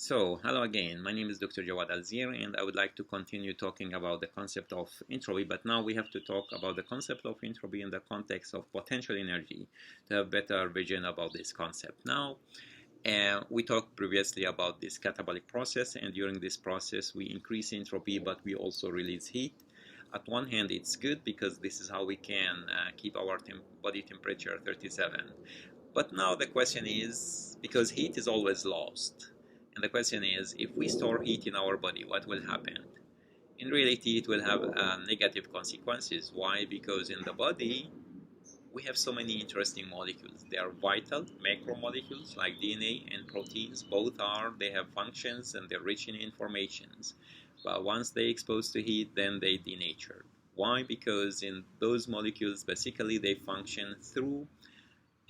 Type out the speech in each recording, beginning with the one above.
So, hello again. My name is Dr. Jawad Alzeer, and I would like to continue talking about the concept of entropy, but now we have to talk about the concept of entropy in the context of potential energy to have better vision about this concept. Now, we talked previously about this catabolic process, and during this process we increase entropy, but we also release heat. At one hand, it's good because this is how we can keep our body temperature 37. But now the question is, because heat is always lost, and the question is, if we store heat in our body, what will happen? In reality, it will have negative consequences. Why? Because in the body, we have so many interesting molecules. They are vital macromolecules like DNA and proteins. They have functions and they're rich in informations. But once they expose to heat, then they denature. Why? Because in those molecules, basically, they function through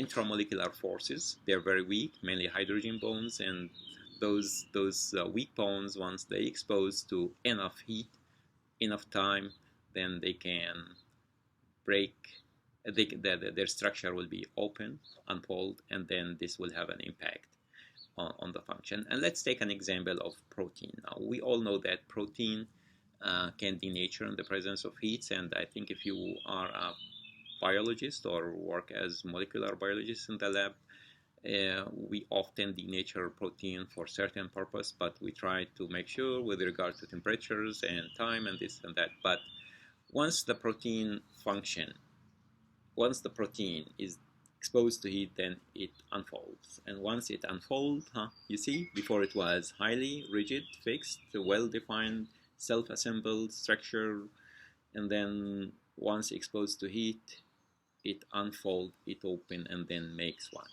intramolecular forces. They're very weak, mainly hydrogen bonds, and those weak bonds, once they expose to enough heat, enough time, then they can break. Their structure will be open, unfold, and then this will have an impact on the function. And let's take an example of protein. Now, we all know that protein can denature in the presence of heat, and I think if you are a biologist or work as molecular biologists in the lab, we often denature protein for certain purpose, but we try to make sure with regard to temperatures and time and this and that. But once the protein is exposed to heat, then it unfolds. And once it unfolds, you see, before it was highly rigid, fixed, well-defined, self-assembled structure, and then once exposed to heat, it unfolds, it opens, and then makes one.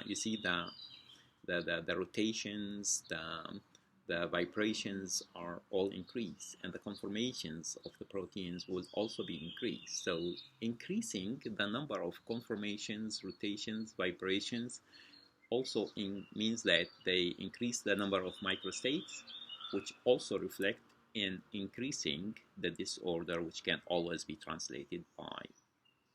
You see the rotations, the vibrations are all increased, and the conformations of the proteins will also be increased. So increasing the number of conformations, rotations, vibrations also means that they increase the number of microstates, which also reflect in increasing the disorder, which can always be translated by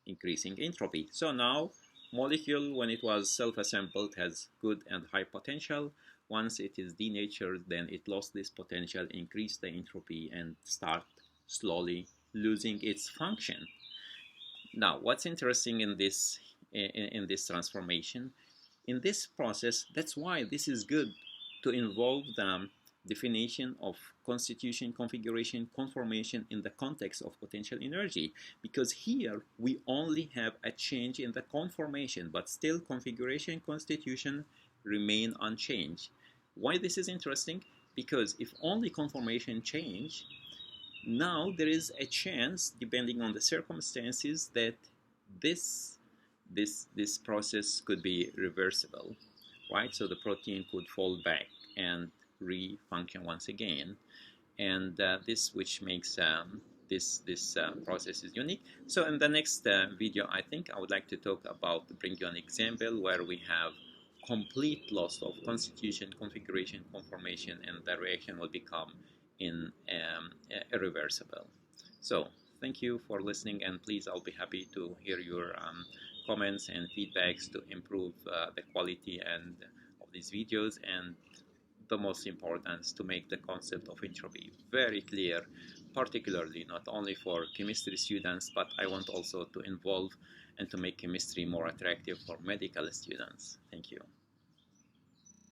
increasing entropy. So now, molecule, when it was self-assembled, has good and high potential. Once it is denatured, then it lost this potential, increased the entropy, and start slowly losing its function. Now, what's interesting in this transformation, in this process, that's why this is good to involve the definition of constitution, configuration, conformation in the context of potential energy, because here we only have a change in the conformation, but still configuration, constitution remain unchanged. Why this is interesting? Because if only conformation change, now there is a chance, depending on the circumstances, that this process could be reversible, right? So the protein could fall back and re-function once again, and this which makes this process is unique. So in the next video, I think I would like to bring you an example where we have complete loss of constitution, configuration, conformation, and the reaction will become irreversible. So thank you for listening, and please, I'll be happy to hear your comments and feedbacks to improve the quality and of these videos, and the most important is to make the concept of entropy very clear, particularly not only for chemistry students, but I want also to involve and to make chemistry more attractive for medical students. Thank you.